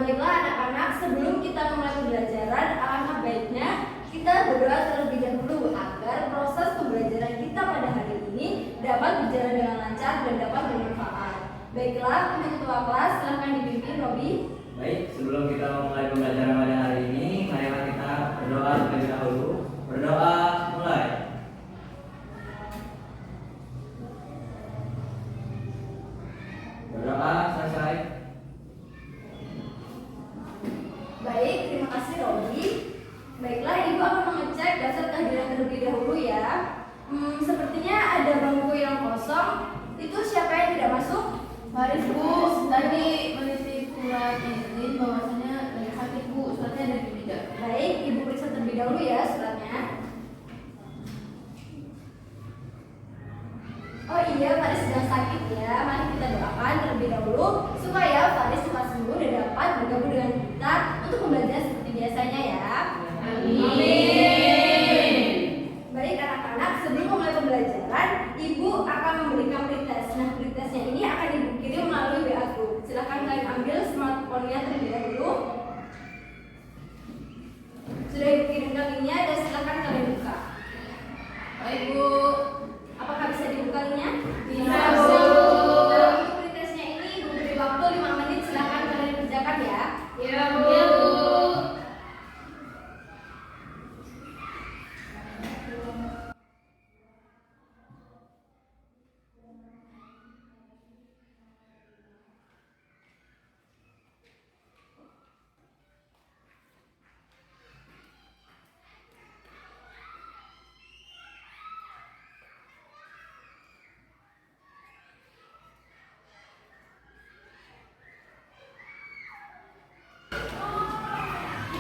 Baiklah anak-anak, sebelum kita memulai pembelajaran, alangkah baiknya kita berdoa terlebih dahulu agar proses pembelajaran kita pada hari ini dapat berjalan dengan lancar dan dapat bermanfaat. Baiklah, untuk ketua kelas silakan dipimpin Robi. Baik, sebelum kita memulai pembelajaran pada hari ini, marilah kita berdoa terlebih dahulu. Berdoa mulai. Berdoa selesai. Baik, terima kasih Robi. Baiklah, Ibu akan mengecek daftar kehadiran terlebih dahulu ya. Sepertinya ada bangku yang kosong. Itu siapa yang tidak masuk? Faris Bu, tadi menitip surat izin bahwasanya lagi sakit Bu, suratnya ada di meja. Baik, Ibu periksa terlebih dahulu ya suratnya. Oh iya, Faris sedang sakit ya. Mari kita doakan terlebih dahulu supaya Faris cepat sembuh dan dapat bergabung dengan kita untuk pembelajaran seperti biasanya ya. Amin. Baik anak-anak, sebelum memulai pembelajaran, Ibu akan memberikan pretest. Nah, pretestnya ini akan Ibu kirim melalui WA Group. Silakan kalian ambil smartphone-nya terlebih dahulu. Sudah Ibu kirimkan linknya dan silakan kalian buka. Baik Bu. Apakah bisa dibuka linknya? Bisa Bu. Bu. Dalam untuk pretestnya ini Ibu beri waktu 5 menit. Silakan kalian kerjakan ya. Iya Bu. Iya Bu.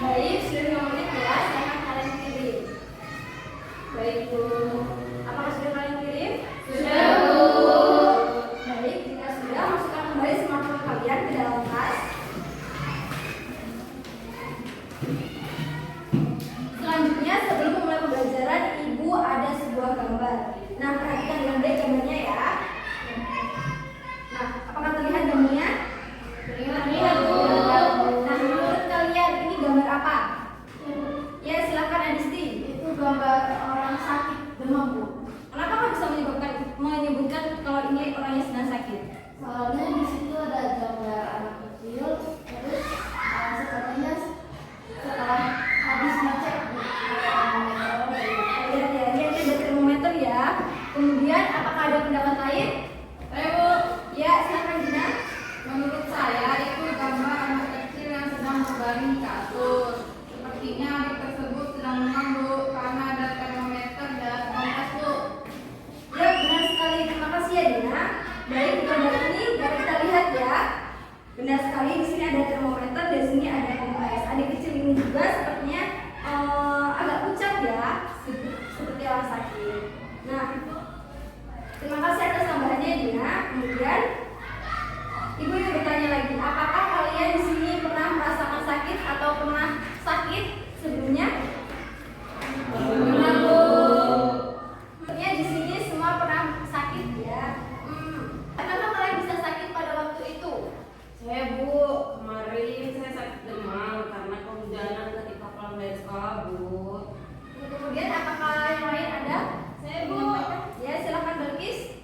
Baik, sudah 5 menit ya. Silakan kalian kirim. Baik Bu. Apakah sudah kalian kirim? Sudah Bu. Baik, jika sudah, masukkan kembali smartphone kalian ke dalam tas. Selanjutnya, sebelum memulai pembelajaran, Ibu ada sebuah gambar. Nah, perhatikan dengan baik gambarnya ya. Nah, apakah terlihat gambarnya? Terlihat Bu. Nah, menurut kalian ini gambar apa? Ya, silakan Adisti. Itu gambar orang sakit demam Bu. Kenapa kamu bisa menyebutkan kalau ini orangnya sedang sakit? Soalnya di situ ada gambar anak kecil, terus sepertinya setelah habis ngecek Bu, Ya, ada termometer ya. Kemudian, apakah ada pendapat lain? Bu. Ya, silakan Gina. Menurut saya itu gambar anak kecil yang sedang berbaring di kasur. Sepertinya anak tersebut sedang demam Bu, karena ada termometer dan kompas Bu. Ya, benar sekali. Terima kasih ya, Dina. Baik, gambar ini dapat kita lihat ya. Benar sekali, di sini ada termometer, di sini ada kompas. Adik kecil ini juga sepertinya agak pucat ya, seperti orang sakit. Nah, terima kasih atas tambahannya, Dina. Kemudian, Ibu ingin bertanya lagi, apakah kalian di sini pernah merasakan sakit atau pernah sakit sebelumnya? Pernah Bu. Sebenarnya di sini semua pernah sakit ya. Kenapa kalian bisa sakit pada waktu itu? Saya Bu, kemarin saya sakit demam karena kehujanan ketika pulang dari sekolah Bu. Kemudian apakah yang lain ada? Saya Bu, Ya, silakan Belkis.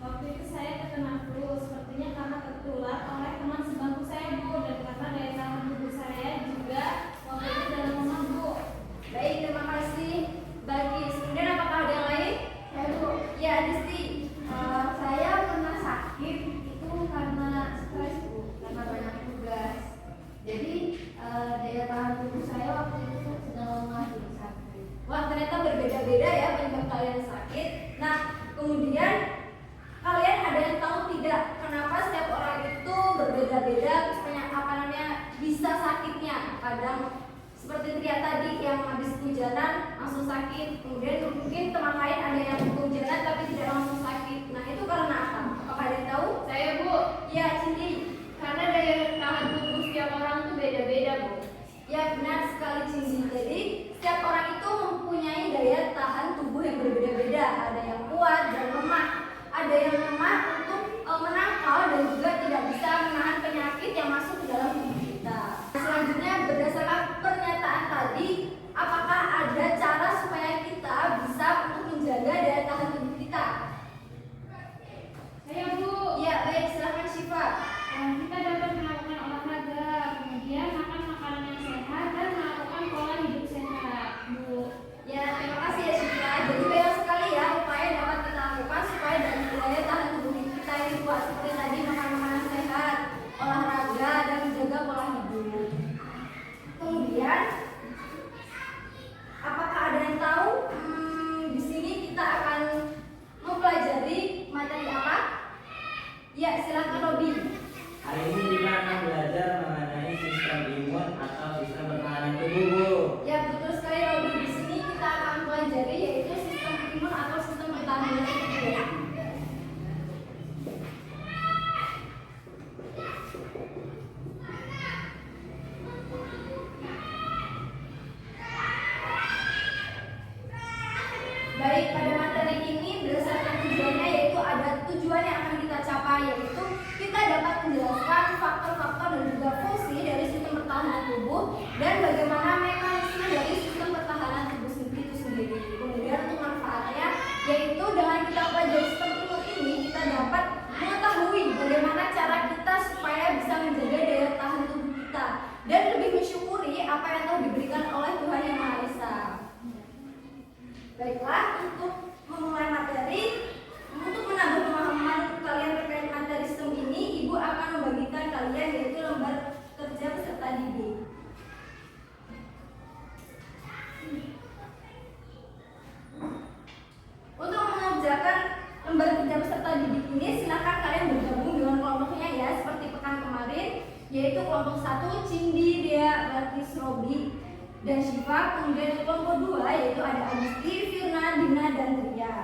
waktu itu saya terkena flu, sepertinya karena tertular oleh teman sebangku saya Bu, dan karena daya tahan tubuh saya juga waktu itu dalam lemah Bu. berbeda-beda ya penyebab kalian sakit. Nah, kemudian kalian ada yang tahu tidak kenapa setiap orang itu berbeda-beda bisa sakitnya? Kadang seperti Tria tadi yang habis hujanan langsung sakit, kemudian mungkin teman lain ada yang hujanan tapi tidak langsung sakit. Nah, itu karena apa? Apakah ada yang tahu? Saya, Bu. Ya, Cindy. Karena daya tahan tubuh setiap orang tuh beda-beda, Bu. Ya, benar sekali Cindy. Jadi setiap orang itu mempunyai daya tahan tubuh yang berbeda-beda. Ada yang kuat dan lemah. Ada yang lemah untuk menangkal dan juga tidak bisa menahan penyakit yang masuk ke dalam tubuh kita. Selanjutnya, berdasarkan pernyataan tadi, apakah ada cara supaya kita bisa untuk menjaga daya tahan tubuh kita? Saya, Bu. Ya, baik, silakan Syifa. Kita dapat melakukan olahraga, kemudian makan makanan yang sehat dan melakukan pola hidup sehat, Bu. Ya, terima kasih ya Syifa. Jadi banyak sekali ya upaya yang dapat kita lakukan supaya daya tahan tubuh kita ini kuat. Seperti tadi makan makanan sehat, olahraga, dan menjaga pola hidup. Kemudian, apakah ada yang tahu di sini kita akan mempelajari materi apa? Ya, silakan Robi. Hari ini kita akan belajar mengenai sistem imun atau sistem pertahanan tubuh, Bu. Ya, betul sekali Robi. Di sini kita akan pelajari yaitu sistem imun atau sistem pertahanan tubuh. Baik, pada materi ini berdasarkan tujuannya yaitu ada tujuan yang akan kita capai, yaitu kita dapat menjelaskan faktor-faktor dan juga fungsi dari sistem pertahanan tubuh dan bagaimana mekanisme dari sistem pertahanan tubuh itu sendiri. Kemudian untuk manfaatnya yaitu dengan kita pelajari sistem imun ini kita dapat mengetahui bagaimana cara kita supaya bisa menjaga daya tahan tubuh kita dan lebih mensyukuri apa yang telah diberikan oleh Tuhan Yang Maha Esa. Baiklah, untuk memulai materi, untuk menambah pemahaman kalian terkait materi sistem ini, Ibu akan membagikan kalian yaitu lembar kerja peserta didik. Untuk mengerjakan lembar kerja peserta didik ini, silakan kalian bergabung dengan kelompoknya ya, seperti pekan kemarin, yaitu kelompok 1 Cindy, Dea, Batis, Robi, dan Syifa. Kemudian kelompok 2 yaitu ada Agusti, Firna, Dina, dan Tria.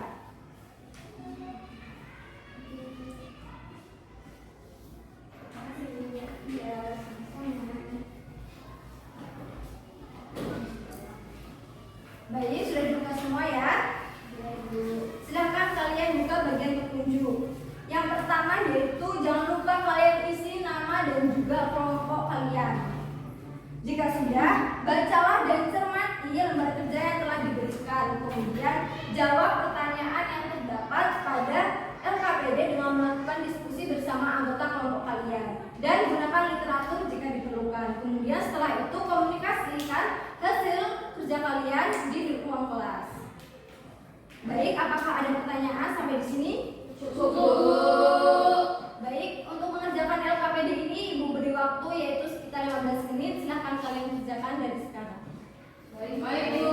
Baik, sudah dibuka semua ya. Silakan kalian buka bagian petunjuk. Yang pertama yaitu jangan lupa kalian isi nama dan juga kelompok kalian. Jika sudah, bacalah dan cermati lembar kerja yang telah diberikan. Kemudian jawab pertanyaan yang terdapat pada LKPD dengan melakukan diskusi bersama anggota kelompok kalian dan gunakan literatur jika diperlukan. Kemudian setelah itu komunikasikan hasil kerja kalian di ruang kelas. Baik, apakah ada pertanyaan sampai di sini? Cukup. Baik, untuk mengerjakan LKPD ini Ibu beri waktu yaitu sekitar 15 menit. Silahkan kalian kerjakan dari sekarang. Baik, Bu.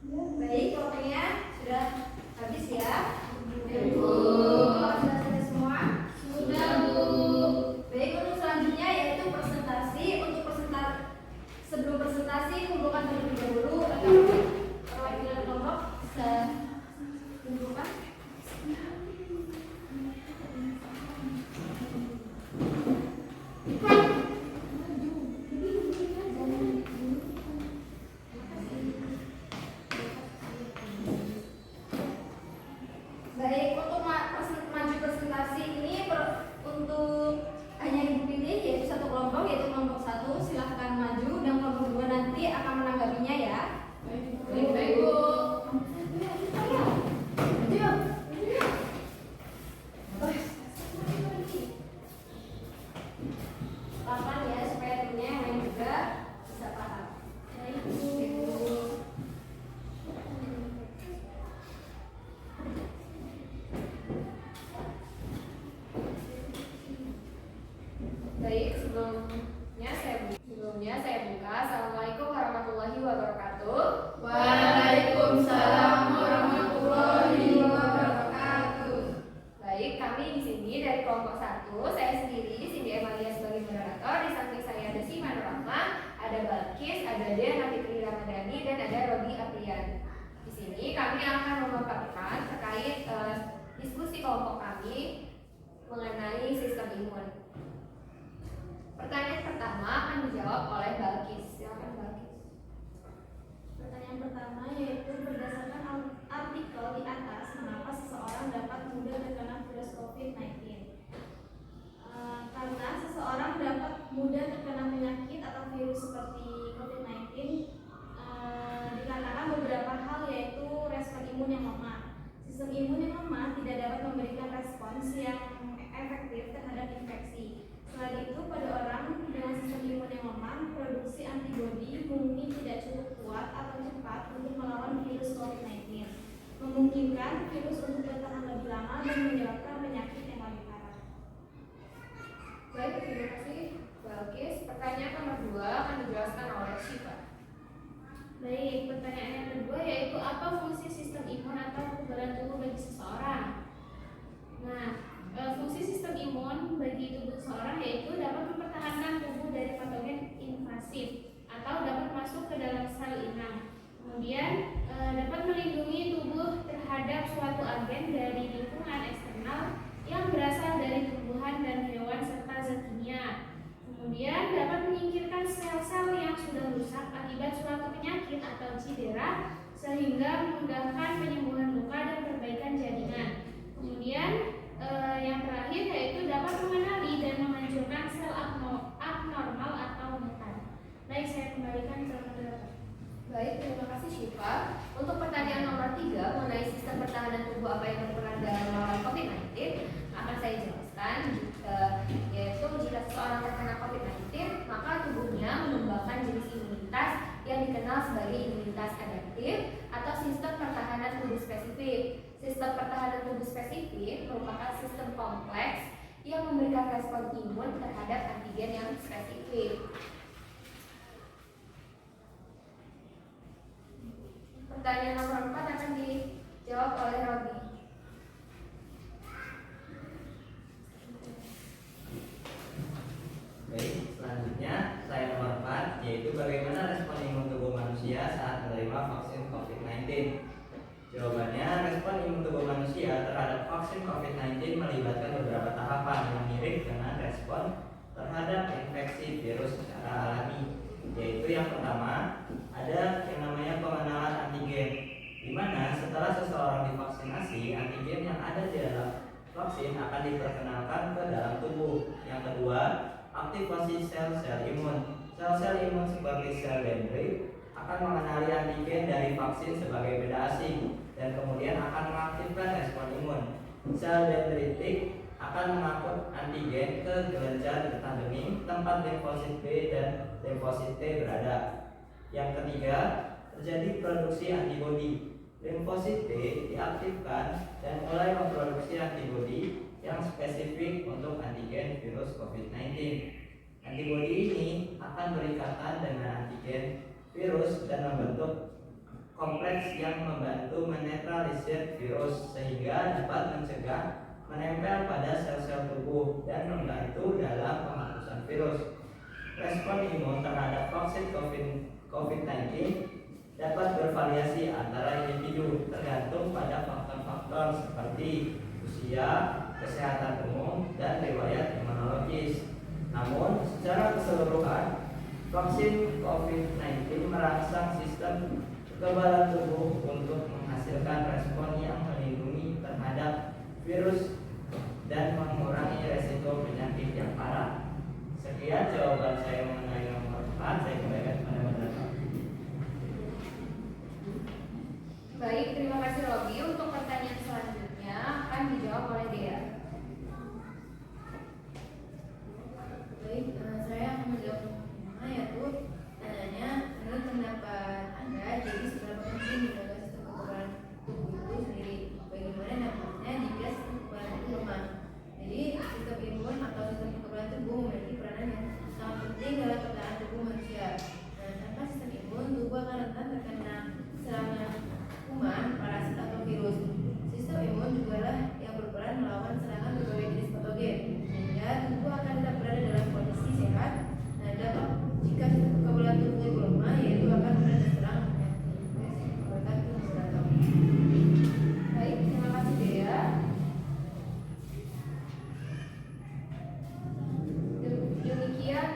Baik, waktunya sudah habis ya. Ibu. Sudah selesai semua? Sudah, Bu. Baik, untuk selanjutnya yaitu presentasi. Untuk sebelum presentasi kumpulkan terlebih dahulu atau perwakilan kelompok bisa kumpulkan. Baik, untuk maju presentasi ini untuk hanya dipilih yaitu satu kelompok, yaitu kelompok 1. Silahkan maju dan kelompok 2 nanti akan menanggapinya ya. Baik, Bu. Papan ya supaya temennya yang lain juga bisa paham. Baik, Bu. Baik, sebelumnya saya buka. Assalamualaikum warahmatullahi wabarakatuh. Waalaikumsalam warahmatullahi wabarakatuh. Baik, kami di sini dari kelompok 1. Saya sendiri, Cindy Emalia sebagai moderator. Di samping saya ada Siman Rahma, ada Balkis, ada Dea Fitri Ramadhani, dan ada Robi Aprian. Di sini kami akan memaparkan terkait diskusi kelompok kami mengenai sistem imun. Pertanyaan pertama akan dijawab oleh Balkis. Silakan Balkis. Pertanyaan pertama yaitu berdasarkan artikel di atas, mengapa seseorang dapat mudah terkena virus COVID-19? Karena seseorang dapat mudah terkena penyakit atau virus seperti COVID-19 dikarenakan beberapa hal, yaitu respon imun yang lemah. Sistem imun yang lemah tidak dapat memberikan respons yang efektif terhadap infeksi. Selain itu, pada orang dengan sistem imun yang lemah, produksi antibodi mungkin tidak cukup kuat atau cepat untuk melawan virus COVID-19, memungkinkan virus untuk bertahan lebih lama dan menyebabkan penyakit yang lebih parah. Baik, terima kasih Balkis. Pertanyaan nomor 2 akan dijelaskan oleh Syifa. Baik, pertanyaan yang kedua yaitu apa fungsi sistem imun atau kekebalan tubuh bagi seseorang? Nah, fungsi sistem imun bagi tubuh seseorang yaitu dapat mempertahankan tubuh dari patogen invasif atau dapat masuk ke dalam sel inang. Kemudian dapat melindungi tubuh terhadap suatu agen dari lingkungan eksternal yang berasal dari tumbuhan dan hewan serta zat kimia. Kemudian dapat menyingkirkan sel-sel yang sudah rusak akibat suatu penyakit atau cedera sehingga memudahkan penyembuhan luka dan perbaikan jaringan. Kemudian yang terakhir yaitu dapat mengenali dan menghancurkan sel abnormal atau mutan. Baik, saya kembalikan ke moderator. Baik, terima kasih Syifa. Untuk pertanyaan nomor 3 mengenai sistem pertahanan tubuh apa yang berperan dalam melawan COVID-19 akan saya jelaskan. Yaitu jika seseorang terkena COVID-19, maka tubuhnya mengembangkan jenis imunitas yang dikenal sebagai imunitas adaptif atau sistem pertahanan tubuh spesifik. Sistem pertahanan tubuh spesifik merupakan sistem kompleks yang memberikan respon imun terhadap antigen yang spesifik. Pertanyaan nomor 4 akan dijawab oleh Robi. Baik, selanjutnya saya nomor 4, yaitu bagaimana respon imun tubuh manusia saat menerima vaksin COVID-19. Jawabannya, respon imun tubuh manusia terhadap vaksin COVID-19 melibatkan beberapa tahapan yang mirip dengan respon terhadap infeksi virus secara alami. Yaitu yang pertama, ada yang namanya pengenalan antigen, di mana setelah seseorang divaksinasi, antigen yang ada di dalam vaksin akan diperkenalkan ke dalam tubuh. Yang kedua, aktivasi sel-sel imun. Sel-sel imun seperti sel dendrit akan mengenali antigen dari vaksin sebagai benda asing dan kemudian akan mengaktifkan respon imun. Sel dendritik akan mengangkut antigen ke kelenjar getah bening tempat limfosit B dan limfosit T berada. Yang ketiga, terjadi produksi antibodi. Limfosit T diaktifkan dan mulai memproduksi antibodi yang spesifik untuk antigen virus COVID-19. Antibodi ini akan berikatan dengan antigen virus dan membentuk kompleks yang membantu menetralisir virus sehingga dapat mencegah menempel pada sel-sel tubuh dan membantu dalam penghapusan virus. Respon imun terhadap vaksin COVID-19 dapat bervariasi antara individu tergantung pada faktor-faktor seperti usia, kesehatan umum, dan riwayat imunologis. Namun, secara keseluruhan, vaksin COVID-19 merangsang sistem kekebalan tubuh untuk menghasilkan respon yang melindungi terhadap virus dan mengurangi resiko penyakit yang parah. Sekian jawaban saya mengenai nomor 4. Saya kembalikan kepada moderator. Baik, terima kasih Robi. Untuk pertanyaan selanjutnya akan dijawab oleh Dea. Baik, saya akan menjawab pertanyaan yaitu tanyanya menurut pendapat Anda, jadi seberapa penting menjaga sistem kekebalan tubuh itu sendiri? Bagaimana dampaknya jika sistem kekebalan itu lemah? Jadi sistem imun atau sistem kekebalan tubuh memiliki peranan yang sangat penting dalam pertahanan tubuh manusia. Tanpa sistem imun, tubuh akan rentan terkena serangan kuman, parasit atau virus. Sistem imun juga lah yang berperan melawan serangan berbagai jenis patogen, sehingga tubuh akan tetap berada dalam kondisi sehat. Dapat jika sistem kekebalan tubuh itu lemah, yaitu akan mudah terserang penyakit. Baik, terima kasih Dea. Demikian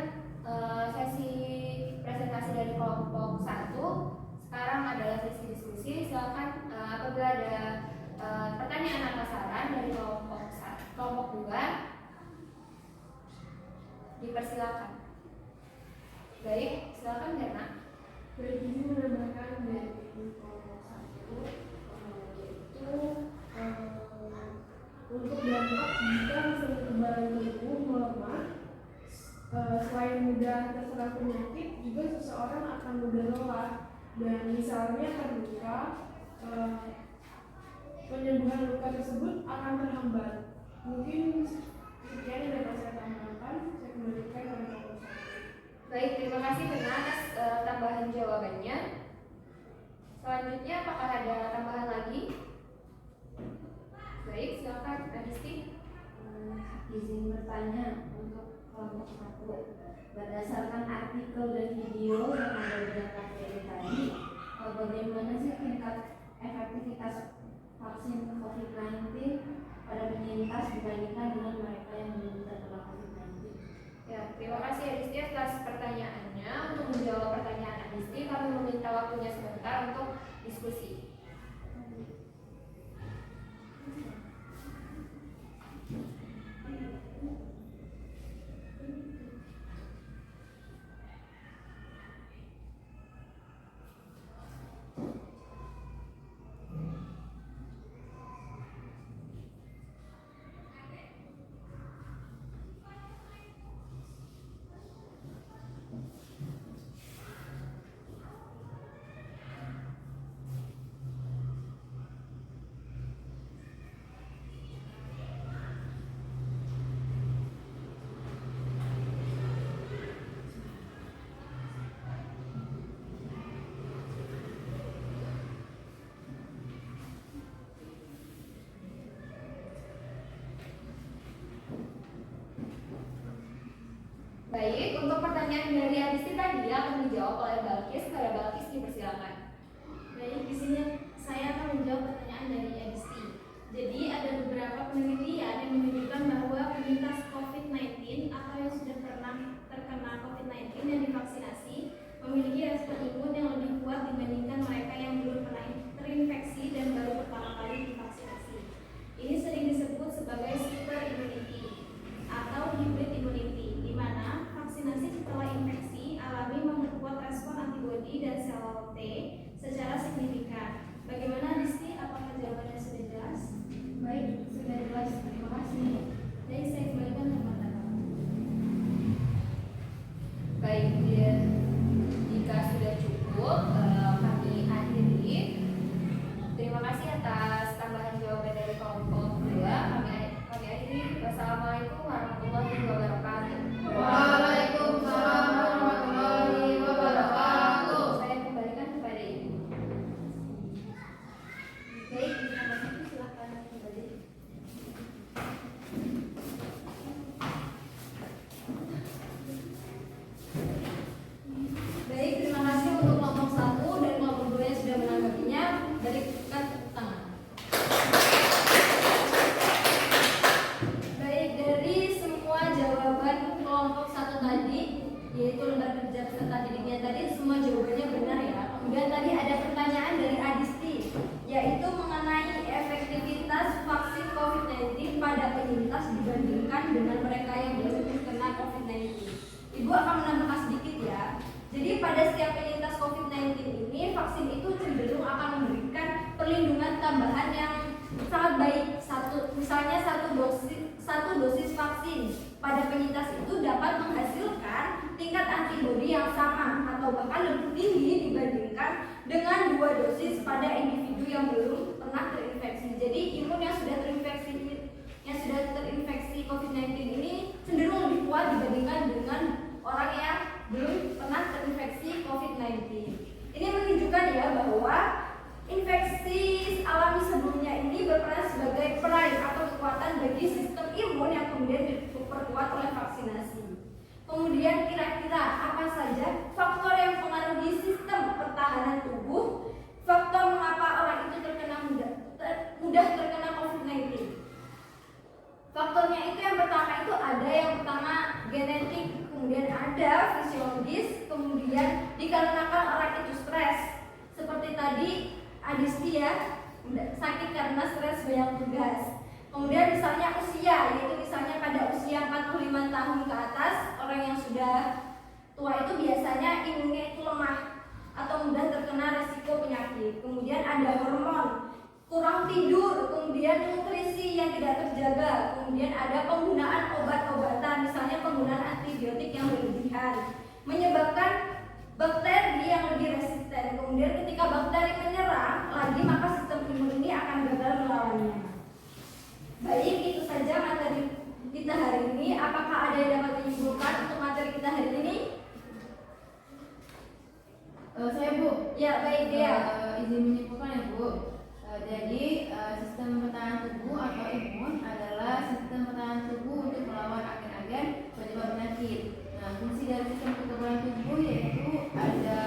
sesi presentasi dari kelompok 1. Sekarang adalah sesi diskusi. Silakan apabila ada pertanyaan atau saran dari kelompok 2, dipersilakan. Baik, silakan Mirna. Bergizi menambahkan dari kelompok 1 yaitu untuk dampak jika sistem kekebalan tubuh melemah, selain mudah terserang penyakit, juga seseorang akan mudah lelah dan misalnya terluka, penyembuhan luka tersebut akan terhambat. Mungkin sekian yang dapat saya tambahkan. Saya kembalikan kepada kelompok 1. Baik, terima kasih Mirna atas tambahan jawabannya. Selanjutnya apakah ada tambahan lagi? Baik, silakan Adisti. Izin bertanya untuk kelompok 1. Berdasarkan artikel dan video yang ada di materi tadi, bagaimana sih tingkat efektivitas vaksin COVID-19 pada penyintas dibandingkan dengan mereka yang belum terkena COVID-19? Ya, terima kasih Adisti atas pertanyaannya. Untuk menjawab pertanyaan Adisti, kami meminta waktunya sebentar untuk diskusi. Baik, untuk pertanyaan dari Adisti tadi akan dijawab oleh Balkis. Kepada Balkis dipersilakan. Baik, di sini saya akan menjawab pertanyaan dari Adisti. Jadi ada beberapa penelitian yang menunjukkan bahwa penyintas COVID-19 atau yang sudah pernah terkena COVID-19 yang divaksinasi memiliki respon imun yang lebih kuat dibandingkan mereka yang belum pernah terinfeksi dan baru pertama kali divaksinasi. Ini sering disebut sebagai super immunity atau hybrid immunity, di mana vaksinasi setelah infeksi alami memperkuat respon Berikan tepuk tangan. Baik, dari semua jawaban kelompok 1 tadi, yaitu lembar kerja peserta didiknya tadi, semua jawabannya benar ya. Kemudian tadi ada pertanyaan dari Adisti, yaitu mengenai efektivitas vaksin COVID-19 pada penyintas dibandingkan dengan mereka yang belum terkena COVID-19. Ibu akan menambahkan sedikit ya. Jadi pada setiap penyintas COVID-19 ini, vaksin itu cenderung akan memberikan perlindungan tambahan yang sangat baik. Misalnya satu dosis vaksin pada penyintas itu dapat menghasilkan tingkat antibodi yang sama atau bahkan lebih tinggi dibandingkan dengan 2 dosis pada individu yang belum pernah terinfeksi. Jadi imun yang sudah terinfeksi COVID-19 ini cenderung lebih kuat dibandingkan dengan orang yang belum pernah terinfeksi COVID-19. Ini menunjukkan ya bahwa infeksi alami sebelumnya ini berperan sebagai peraih atau kekuatan bagi sistem imun yang kemudian diperkuat oleh vaksinasi. Kemudian kira-kira apa saja faktor yang mempengaruhi sistem pertahanan tubuh, faktor mengapa orang itu mudah terkena COVID-19? Faktornya itu yang pertama genetik, kemudian ada fisiologis, kemudian dikarenakan orang itu stres. Seperti tadi Adisti ya, sakit karena stres banyak tugas. Kemudian misalnya usia, yaitu misalnya pada usia 45 tahun ke atas, orang yang sudah tua itu biasanya imunnya itu lemah atau mudah terkena resiko penyakit. Kemudian ada hormon, kurang tidur, kemudian nutrisi yang tidak terjaga, kemudian ada penggunaan obat-obatan, misalnya penggunaan antibiotik yang berlebihan, menyebabkan bakteri yang lebih resisten. Kemudian ketika bakteri menyerang lagi, maka sistem imun ini akan gagal melawannya. Baik, itu saja materi kita hari ini. Apakah ada yang dapat menyimpulkan untuk materi kita hari ini? Saya Bu. Ya, baik Dea. Izin menyimpulkan ya Bu. Jadi sistem pertahanan tubuh atau imun adalah sistem pertahanan tubuh untuk melawan agen-agen penyebab penyakit. Nah, fungsi dari sistem kekebalan tubuh yaitu ada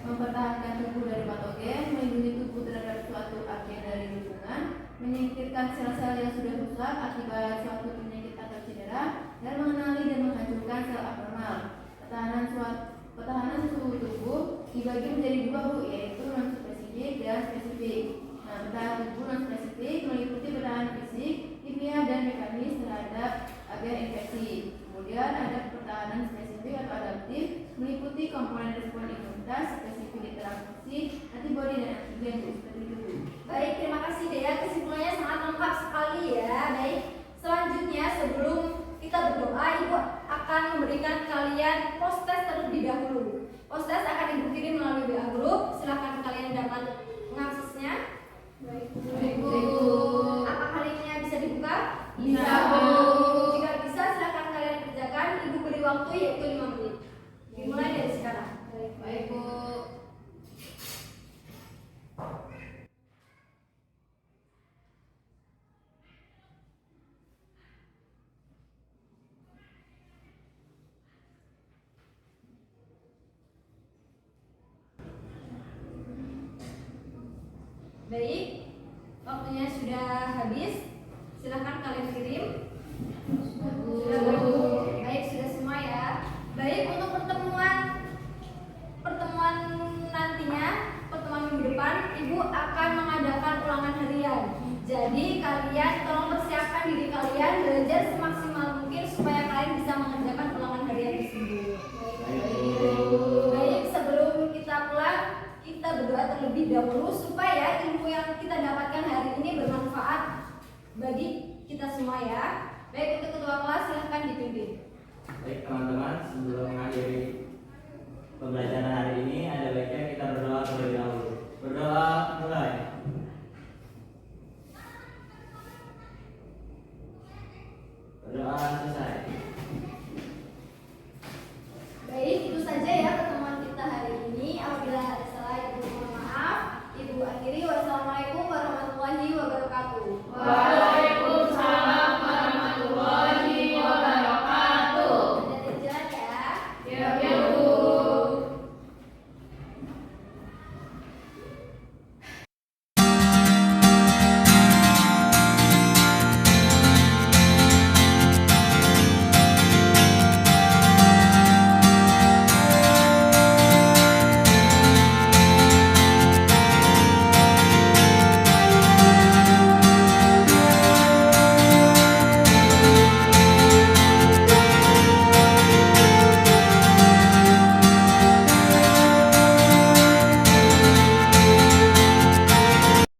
mempertahankan tubuh dari patogen, melindungi tubuh terhadap suatu agen dari lingkungan, menyingkirkan sel-sel yang sudah rusak akibat suatu penyakit atau cedera, dan mengenali dan menghancurkan sel abnormal. Pertahanan suhu tubuh dibagi menjadi 2 Bu, yaitu non spesifik dan spesifik. Nah, pertahanan tubuh non spesifik meliputi pertahanan fisik, kimia, dan mekanis terhadap agen infeksi. Kemudian ada pertahanan spesifik atau adaptif, meliputi komponen respon imunitas, spesifik interaksi, antibodi dan antigen. Seperti itu. Baik, terima kasih Dea. Kesimpulannya sangat lengkap sekali ya. Baik, selanjutnya sebelum kita berdoa, Ibu akan memberikan kalian post-test terlebih dahulu. Post-test akan Ibu kirim melalui WA Group. Silakan kalian dapat mengaksesnya. Baik, Bu. Apakah linknya bisa dibuka? Bisa, Bu. Jika bisa, silakan kalian kerjakan. Ibu beri waktu yaitu 5 menit. Dimulai dari sekarang. Baik Bu. Baik, waktunya sudah habis. Silahkan kalian kirim. Sudah Bu. Baik, sudah semua ya. Baik, untuk pertemuan nantinya, pertemuan minggu depan, Ibu akan mengadakan ulangan harian. Jadi kalian tolong persiapkan diri kalian, belajar semaksimal mungkin supaya kalian bisa mengerjakan ulangan harian tersebut. Baik, sebelum kita pulang, kita berdoa terlebih dahulu supaya ilmu yang kita dapatkan hari ini bermanfaat bagi kita semua ya. Baik, untuk ketua kelas silahkan dipimpin. Baik teman-teman, sebelum mengakhiri pembelajaran hari ini, ada baiknya kita berdoa terlebih dahulu. Berdoa mulai.